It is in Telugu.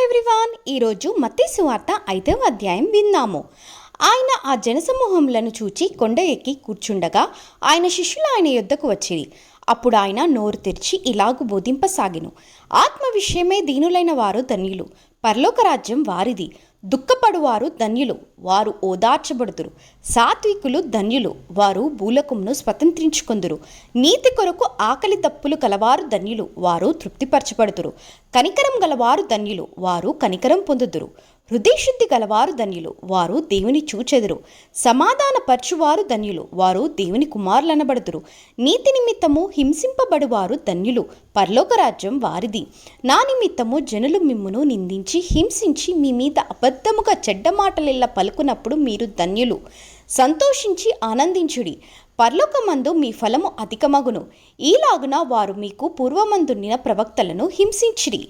ఎవ్రీవాన్, ఈరోజు మత్తయి సువార్త 5వ అధ్యాయం విందాము. ఆయన ఆ జనసమూహములను చూచి కొండ ఎక్కి కూర్చుండగా ఆయన శిష్యులు ఆయన యొద్దకు వచ్చిరి. అప్పుడు ఆయన నోరు తెరిచి ఇలాగు బోధింపసాగెను. ఆత్మ విషయమే దీనులైన వారు ధన్యులు, పరలోక రాజ్యం వారిది. దుఃఖపడువారు ధన్యులు, వారు ఓదార్చబడుదురు. సాత్వికులు ధన్యులు, వారు భూలోకమును స్వతంత్రించుకొందురు. నీతి కొరకు ఆకలి దప్పులు కలవారు ధన్యులు, వారు తృప్తిపరచబడుదురు. కనికరం గలవారు ధన్యులు, వారు కనికరం పొందుదురు. హృదయశుద్ధి గలవారు ధన్యులు, వారు దేవుని చూచెదరు. సమాధానపరచువారు ధన్యులు, వారు దేవుని కుమారులనబడుదురు. నీతి నిమిత్తము హింసింపబడువారు ధన్యులు, పరలోక రాజ్యం వారిది. నా నిమిత్తము జనులు మిమ్మును నిందించి హింసించి మీ మీద అబద్ధముగా చెడ్డ మాటలెల్లా పలుకున్నప్పుడు మీరు ధన్యులు. సంతోషించి ఆనందించుడి, పరలోకమందు మీ ఫలము అధికమగును. ఈలాగున వారు మీకు పూర్వమందుండిన ప్రవక్తలను హింసించిరి.